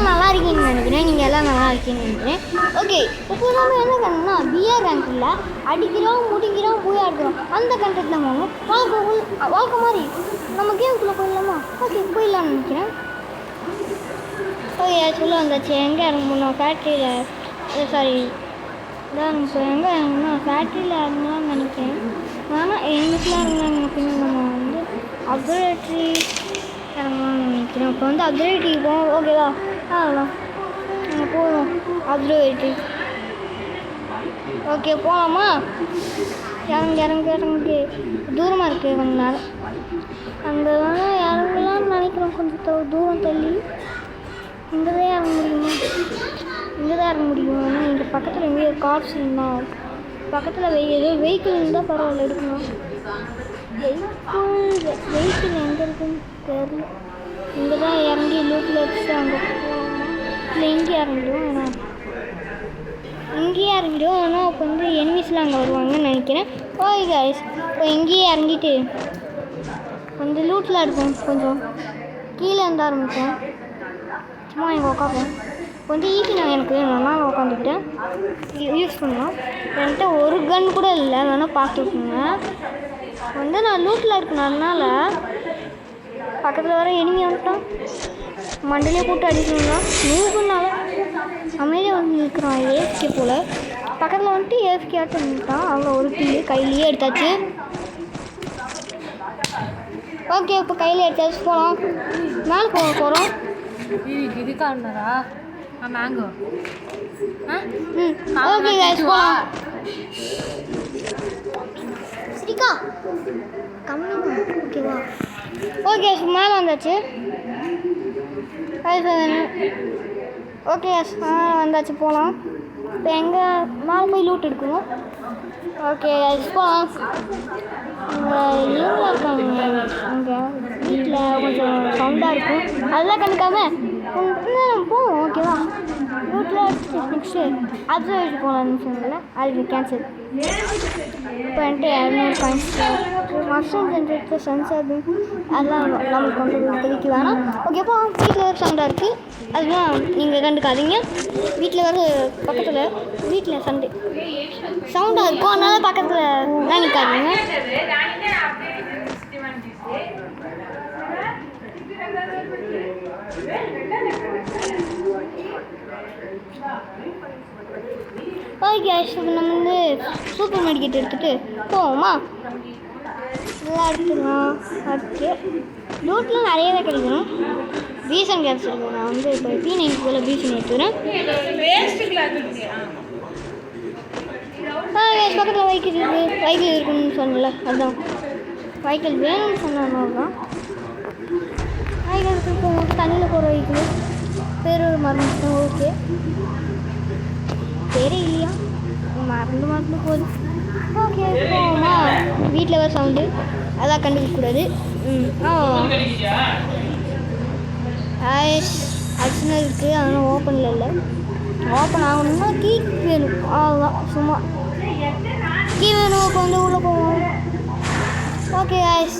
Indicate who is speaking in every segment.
Speaker 1: நல்லா இருக்கீங்கன்னு நினைக்கிறேன். நீங்கள் எல்லாம் நல்லா இருக்கீங்கன்னு நினைக்கிறேன். ஓகே, இப்போ நம்ம என்ன பண்ணணும்னா பிஆர் ரேங்கில் அடிக்கிறோம், முடிக்கிறோம், போய் ஆடுறோம். அந்த கண்டெக்டில் போகணும். வாழ்க்கை மாதிரி நம்ம கேமுக்குள்ளே போயிடலாமா? ஓகே, போயிடலான்னு நினைக்கிறேன். ஓகே, சொல்ல வந்தாச்சு. எங்கே இறங்கணும்? ஃபேக்ட்ரியில் சாரி இதான் இப்போ எங்கே இறங்கணும்னா ஃபேக்ட்ரியில் இறங்கலாம்னு நினைக்கிறேன். ஆனால் எங்களுக்குலாம் இறங்கலாங்க. பின்ன நம்ம வந்து அப்சர்வேட்டரி இறங்கலாம்னு நினைக்கிறேன். இப்போ வந்து அப்சர்வேட்டரி போவோம். ஓகேவா? ஆகலாம், நாங்கள் போவோம் அப்சர்வேட்டரி. ஓகே, போகலாமா? இறங்கு தூரமாக இருக்குது கொஞ்ச நேரம். அங்கே வேணால் இறங்கலாம்னு நினைக்கிறோம். கொஞ்சம் தூரம் தள்ளி இங்கே தான் இறங்க முடியுமா? இங்கே தான் இறங்க முடியும். ஆனால் இங்கே பக்கத்தில் எங்கேயோ கார்ஸ் இருந்தால் பக்கத்தில் ஏதோ வெஹிக்கிள் இருந்தால் பரவாயில்ல எடுக்கணும். வெஹிக்கிள் எங்கே இருக்குன்னு தெரியல. இங்கே தான் இறங்கி லூட்டில் வச்சு அங்கே போகலாமா? இல்லை இங்கேயே இறங்கிடுவோம். ஏன்னா இங்கேயே இறங்கிடுவோம். ஆனால் இப்போ வந்து எனிமீஸ்லாம் அங்கே வருவாங்கன்னு நினைக்கிறேன். ஓகே கைஸ், இப்போ இங்கேயே இறங்கிட்டு கொஞ்சம் லூட்டில் இருக்கும். கொஞ்சம் கீழே இருந்து ஆரம்பித்தேன். சும்மா இங்கே உட்காப்பேன். கொஞ்சம் ஈஸி நான் எனக்கு நல்லா உட்காந்துக்கிட்டேன். யூஸ் பண்ணலாம். என்கிட்ட ஒரு கன் கூட இல்லை, வேணால் பார்த்துக்கோங்க. வந்து நான் லூட்டில் இருக்கனால பக்கத்தில் வர எனிமி வந்துட்டான். மண்டலே போட்டு அடிக்கணும்னா மூக்குனால அமைதியாக வந்து நிற்கிறான். ஏஎஃப்கே போல் பக்கத்தில் வந்துட்டு ஏஎஃப்கே ஆட்டு நின்றுட்டான். அவங்க ஒரு கில்லு கையிலேயே எடுத்தாச்சு. ஓகே, இப்போ கையில் எடுத்தாச்சு. போகலாம், மேலே போகிறோம்.
Speaker 2: இதுக்காண்டா மேங்கோ.
Speaker 1: ஓகே கைஸ், போகலாம். சரிக்கா கம்மி. ஓகேவா? ஓகே, மேலே வந்தாச்சு. ஓகே, வந்தாச்சு. போகலாம். இப்போ எங்கே மேலே போய் லூட் எடுக்கணும். ஓகே, போகலாம். இவங்க இருக்காங்க அங்கே வீட்டில், கொஞ்சம் சவுண்டாக இருக்கும். அதெல்லாம் கண்டுக்காம போவோம். ஓகேவா? லூட்டில் நெக்ஸ்ட்டு அப்சர்வேட்டரி போகலான்னு சொன்னல, அது கேன்சல். இப்போ என்கிட்ட 200 காயின்ஸ் மஷ்ரூம் ஜென்ரேட்டர் சென்சார் அதெல்லாம் நம்மளுக்கு வந்து இப்போதைக்கு வேணாம். ஓகே, அப்போ வீட்டில் வேறு சவுண்டாக இருக்குது. அதுதான் நீங்கள் கண்டுக்காதீங்க. வீட்டில் வேறு பக்கத்தில் வீட்டில் சவுண்டாக இருக்கும். அதனால பக்கத்தில் நினைக்காதீங்க. ஓகே, இப்போ நம்ம வந்து சூப்பர் மெடிக்கெட் எடுத்துகிட்டு போவோமா? நல்லா எடுத்துக்கலாம். ஓகே, லூட்லாம் நிறைய தான் கிடைக்கணும். பீசன் கேப்ஸ் இருக்குது. நான் வந்து இப்போ P90 போல் பீசன் எடுத்துக்கிறேன். பக்கத்தில் வைக்கிள் இருக்குன்னு சொன்னல, அதுதான் வைக்கிள் வேணும்னு சொன்னதுனால தான். வைக்கிளுக்கு போவோம். தண்ணியில் போகிற வைக்கிள் பேர் ஒரு மருந்து. ஓகே, பேரே இல்லையா? மறந்து போகுது. ஓகே, போவோமா? வீட்டில் வர சவுண்டு அதான் கண்டுக்கக்கூடாது. அடிஷனல் இருக்குது, அதனால் ஓப்பனில் இல்லை. ஓப்பன் ஆகணும்னா கீ வேணும். அவ்வளோதான், சும்மா கீ வேணும். இப்போ வந்து உள்ளே போவோம். ஓகே ஐஸ்,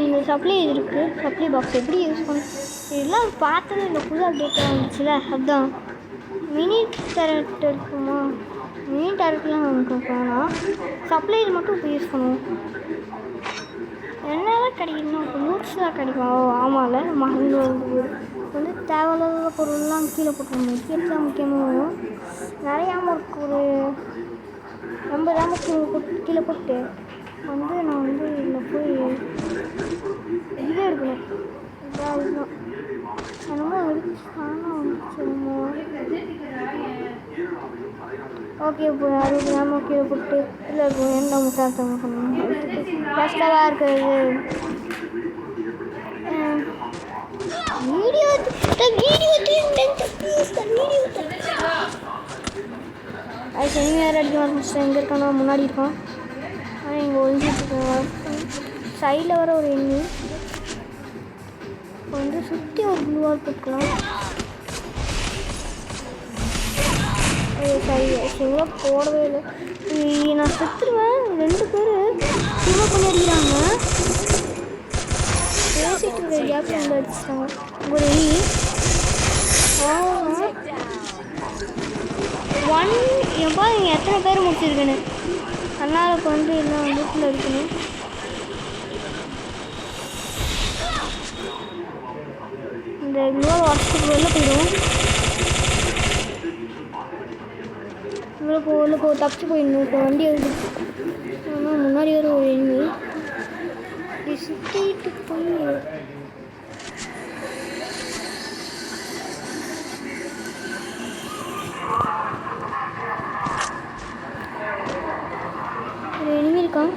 Speaker 1: இந்த சப்ளை இருக்குது. சப்ளை பாக்ஸ் எப்படி யூஸ் பண்ண இதெல்லாம் பார்த்தது இந்த புது அப்டேட் வந்துச்சுல, அதுதான். மினி டேரக்ட் இருக்குமா? மினி டேரக்ட்லாம் நமக்கு வேணாம். சப்ளையில் மட்டும் இப்போ யூஸ் பண்ணுவோம். என்னெல்லாம் கிடைக்கணும்? இப்போ நோட்ஸ் தான் கிடைக்கும். ஆமாம்ல, மறந்து வந்து தேவையில்லாத பொருள்லாம் கீழே போட்டுருவோம். கீழே தான் முக்கியமாக நிறையாமல் இருக்கு. ஒரு 50 கீழே போட்டு வந்து நான் வந்து இதில் போய் இது எடுக்கணும். இதுதான் என்னமோ ஆனால் வந்துச்சுமோ. ஓகே, இப்போ 60 கிராம கீழே போட்டு இல்லை இருக்கும். என்ன முட்டாள்தனம் பண்ணணும், கஷ்டமாக இருக்கிறது. வீடியோ அது சனி வேறு அடிக்க ஆரம்பிச்சிட்டேன். எங்கே இருக்கானோ முன்னாடி இருக்கான். ஆனால் இங்கே ஒழிஞ்சிட்ருக்கேன். சைடில் வர ஒரு எண்ணி இப்போ வந்து சுற்றி ஒரு ப்ளூவால் போட்டுக்கலாம். சரி, சரிங்களா? போடவே இல்லை. நான் சுற்றுருவேன். 2 பேர் ரீலோட் பண்ணி அடிக்கிறாங்க. பேசிட்டு இருக்க கேப்பில் வந்து அடிச்சிட்டாங்க. ஒரு எண்ணி ஒன் எப்போ இங்கே எத்தனை பேர் முடிச்சிருக்கேன்னு அதனால் இப்போ வந்து எல்லாம் வீட்டில் இருக்கணும். இந்த இவ்வளோ வருஷத்துக்கு வெளில போயிடும். இவ்வளோ போ தப்பிச்சு போயிடணும். இப்போ வண்டி வருது. ஆனால் முன்னாடி வர ஒரு எண்ணி இது சுற்றிட்டு போய் ஒரு எண்ணி இருக்கான்.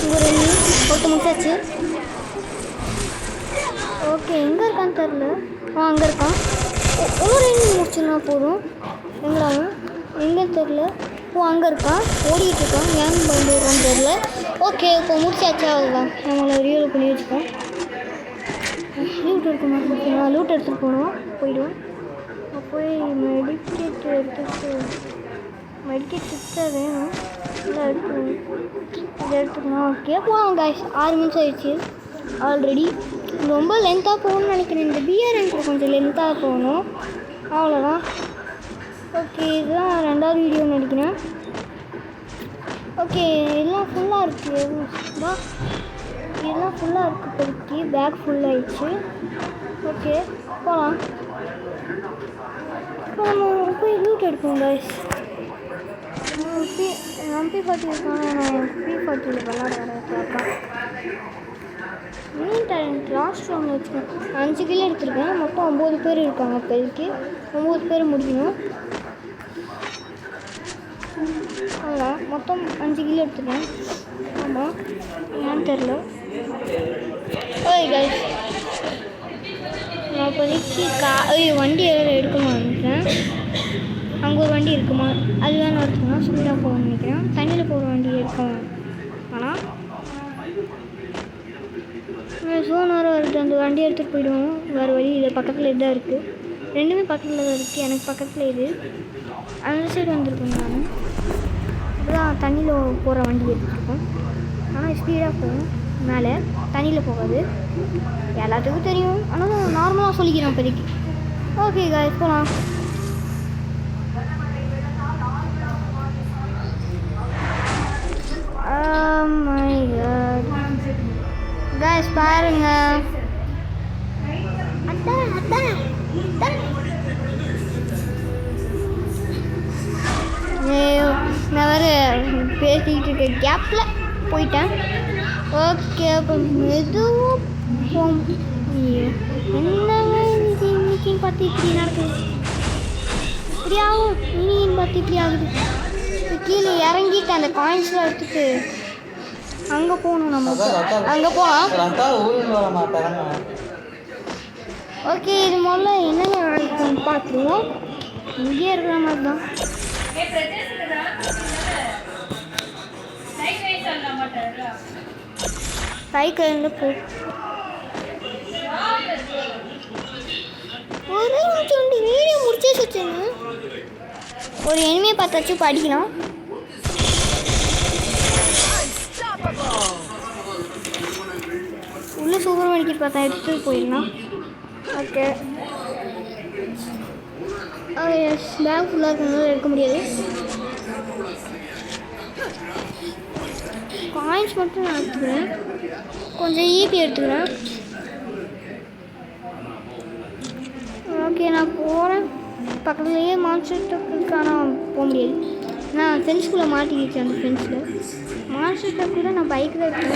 Speaker 1: இங்கே ஒரு எண்ணி போட்டு முடிச்சாச்சு. ஓகே எங்கே இருக்கான்னு தெரில. அங்கே இருக்கான். ஒரு எண்ணி முடிச்சுன்னா போதும். எங்களாவும் எங்கேன்னு தெரில. அங்கே இருக்கான். ஓடிக்கிட்டு இருக்கான். ஏன் பயந்து வருவான்னு தெரில. ஓகே இப்போ முடிச்சாச்சா அதுதான் நம்மளை ரியல் பண்ணி வச்சுப்போம். லூட் எடுக்க மாட்டேன். நான் லூட் எடுத்துகிட்டு போயிடுவேன். போய் மெடிக்கேட் தான் வேணும். இல்லை எடுத்துக்கணும். இதை எடுத்துக்கணும். ஓகே போகலாம் காய்ஸ். 6 நிமிஷம் ஆயிடுச்சு ஆல்ரெடி. ரொம்ப லென்த்தாக போகணும்னு நினைக்கிறேன். இந்த பிஆர் எனக்கு கொஞ்சம் லென்த்தாக போகணும். அவ்வளோதான். ஓகே இதுதான் 2வது வீடியோன்னு நினைக்கிறேன். ஓகே எல்லாம் ஃபுல்லாக இருக்குது. இதெல்லாம் ஃபுல்லாக இருக்குது. இப்போதைக்கு பேக் ஃபுல்லாகிடுச்சு. ஓகே போகலாம். இப்போ நம்ம போய் லூட் எடுப்போம் காய்ஸ். MP40 இருக்காங்க. நான் P40 விளாடுறேன். மீன் டேலண்ட் லாஸ்ட் ரவுண்ட் வச்சுக்கேன். 5 கிலோ எடுத்துருக்கேன். மொத்தம் 9 பேர் இருக்காங்க. இப்போதைக்கு 9 பேர் முடிக்கணும். அதான் மொத்தம் 5 கிலோ எடுத்துருக்கேன். ஆமாம் ஏன்னு தெரில. ஓகே கைஸ் நான் இப்போதைக்கு வண்டி எடுக்கணும்னு நினைக்கிறேன். அங்கே ஒரு வண்டி இருக்குமா அது வேணும் எடுத்துக்கணும். சும்மா போகணும்னு நினைக்கிறேன். தண்ணியில் போகிற வண்டி எடுக்கணும். ஆனால் ஃபோன் வர வருது. அந்த வண்டி எடுத்துகிட்டு போயிடுவோம். வேறு வழி இது பக்கத்தில் இதுதான் இருக்குது. ரெண்டுமே பக்கத்தில் தான் இருக்குது. எனக்கு பக்கத்தில் இது அந்த சைடு வந்திருக்கேன். நான் இப்போதான் தண்ணியில் போகிற வண்டி எடுத்துருக்கோம். ஆனால் ஸ்பீடாக போகும். மேலே தண்ணியில் போகாது. எல்லாத்துக்கும் தெரியும். ஆனால் நார்மலாக சொல்லிக்கிறேன் இப்போதைக்கு. ஓகே காய்ஸ் போகலாம். மை காட் காய்ஸ் பாருங்க. நான் வேறு பேசிக்கிட்டு இருக்க கேப்பில் போயிட்டேன். ஓகே அப்போ மெதுவும் என்னங்க இன்னைக்குன்னு பார்த்து இப்படி நடக்குது. இப்படியாகும் இன்னைக்குன்னு பார்த்து இப்படி ஆகுது. கீழே இறங்கிட்டு அந்த காயின்ஸ்லாம் எடுத்துட்டு அங்கே போகணும். நம்ம அங்கே போகலாம். ஓகே இது முதல்ல என்னென்ன நடக்குதுன்னு பார்த்துருவோம். இங்கேயே இருக்கிற மாதிரி தான். சைக்கிள் போ ஒரு நிமிஷம் வீடியோ முடிச்சே வச்சுங்க. ஒரு எனிமையை பார்த்தாச்சும் இப்போ அடிக்கலாம். உள்ளே சூப்பர் மார்க்கெட் பார்த்தா எடுத்துகிட்டு போயிடலாம். ஓகே எஸ் பேக் ஃபுல்லாக இருக்கிறதுனால எடுக்க முடியாது. காயின்ஸ் மட்டும் நான் எடுத்துக்கிறேன். கொஞ்சம் ஈபி எடுத்துக்கிறேன். ஓகே நான் போகிறேன். பக்கத்துலேயே மான்ஸ்டர் ட்ரக் இருக்கானா போக முடியாது. நான் ஃப்ரெண்ட்ஸ்குள்ளே மாட்டிக்கிச்சேன். அந்த ஃப்ரெண்ட்ஸில் மான்ஸ்டர் ட்ரக் கூட நான் பைக்கில் இருக்கேன்.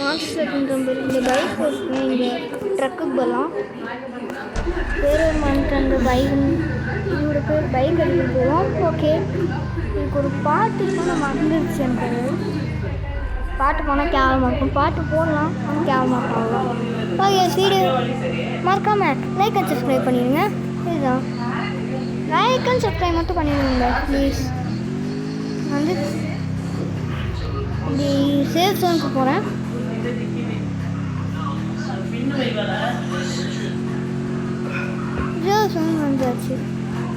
Speaker 1: மான்ஸ்டர் ட்ரக்குன்ற இந்த பைக் இருக்கேன். இங்கே ட்ரக்குக்கு போகலாம். பேர் மந்த் அந்த பைக் இதோட பேர் பைக் எடுத்துகிட்டு போவோம். ஓகே எனக்கு ஒரு பாட்டு இருக்கும். நான் மறந்துடுச்சு. எனக்கு பாட்டு போனால் கேவலமாக இருக்கும். பாட்டு போடலாம் ஆனால் கேவலமாக இருக்கும். அவ்வளோதான். ஓகே வீடியோ மறக்காமல் லைக் அண்ட் சப்ஸ்கிரைப் பண்ணிடுங்க. இதுதான் லைக் அண்ட் சப்ஸ்கிரைப் மட்டும் பண்ணிடுங்க ப்ளீஸ். வந்து இப்படி சேஃப் ஜோனுக்கு போகிறேன். சேஃப் ஜோன் வந்தாச்சு.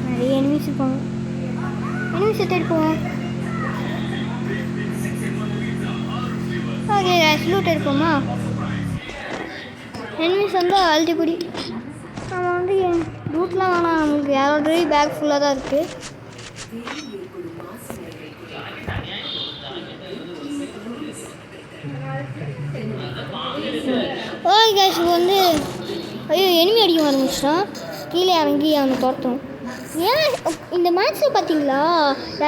Speaker 1: நிறைய எனிமீஸ் இருப்பாங்க. செட் எடுப்போம். Okay loot எடுப்போமா? எனிமீஸ் வந்து அழுத்திக்குடி. நம்ம வந்து லூட்லாம் வேணாம், நமக்கு ஆல்ரெடி பேக் ஃபுல்லாக தான் இருக்குது. ஓகே கேஷ் இப்போ வந்து ஐயோ எனிமி அடிக்க ஆரம்பிச்சிட்டான். கீழே இறங்கி அவனை துரத்தணும். ஏன் இந்த மேட்ச்சில் பார்த்தீங்களா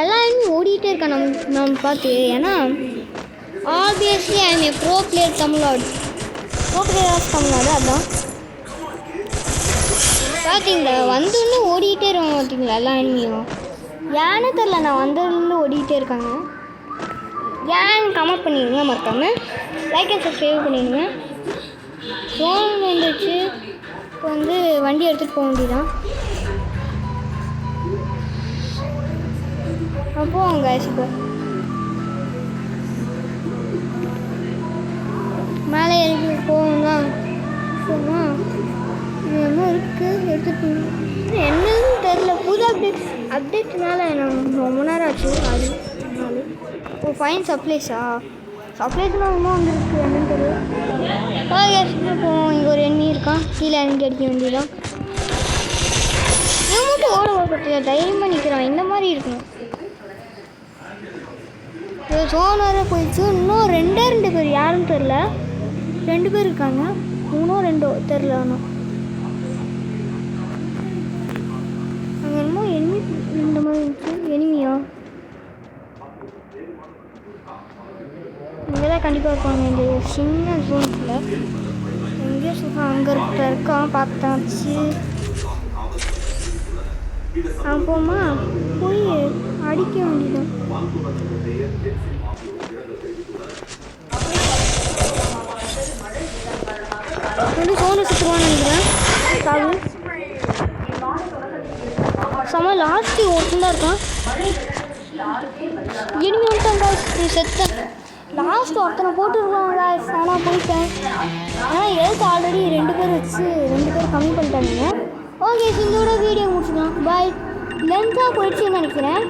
Speaker 1: எல்லா எனிமி ஓடிக்கிட்டே இருக்கான் நம்ம பார்த்து. ஏன்னா obviously I am a pro player Tamil Nadu. Pro player of Tamil Nadu. அதான் பார்த்தீங்களா வந்தோடனே ஓடிக்கிட்டே இருவாங்க பார்த்தீங்களா எல்லா எனிமியும். ஏன்னு தெரில, நான் வந்ததுலேருந்து ஓடிக்கிட்டே இருக்காங்க. ஏன்னு கமெண்ட் பண்ணிடுங்க, மறக்காமல் லைக் அண்ட் சப்ஸ்கிரைப் பண்ணிடுங்க. ஃபோன் வந்துச்சு. இப்போ வந்து வண்டி எடுத்துகிட்டு போக வேண்டியதான். போவாங்க இப்போ மேலே இறங்கி போவோம்னா போமா. என்ன இருக்குது எடுத்துகிட்டு என்னன்னு தெரில. புது அப்டேட்னால நான் ரொம்ப நேரம் ஆச்சு. அது ஓ ஃபைன் சப்ளைஸா? சப்ளைஸ்லாம் ரொம்ப வந்துருக்கு, என்னன்னு தெரியல. போவோம். இங்கே ஒரு எண்ணி இருக்கான், கீழே இறங்கி அடிக்க வேண்டியதான். இவன் மட்டும் ஓட பற்றியா தைரியமாக நிற்கிறான். இந்த மாதிரி இருக்கணும். சோன் வர போயிடுச்சு. இன்னும் ரெண்டு பேர், யாருன்னு தெரில. 2 பேர் இருக்காங்க, 3ஓ 2ஓ தெரில. ஆனால் அங்கே என்னமோ எனிமி இந்த மாதிரி இருந்துச்சு. எனிமியா இங்கே தான் கண்டிப்பாக இருப்பாங்க. இந்த சின்ன ஜோன்ஸில் எங்கேயோ சொல்கிறான். அங்கே இருக்கான் பார்த்தாச்சு. அப்போமா போய் அடிக்க வேண்டியதான். வந்து சோனை சுற்றுவான்னு நினைக்கிறேன். சாகு செம்ம. லாஸ்ட்டு ஒருத்தன் தான் இருக்கான். இனிமே வந்துட்டாங்க செத்தேன். லாஸ்ட் ஒருத்தனை போட்டுருக்காங்க. ஆனால் போயிட்டேன். ஆனால் எதுக்கு ஆல்ரெடி 2 பேர் வச்சு 2 பேர் கம்மி பண்ணிட்டாங்க. ஓகே இதோட வீடியோ முடிச்சுக்கலாம். பாய். லென்த்தாக போயிடுச்சுன்னு நினைக்கிறேன்.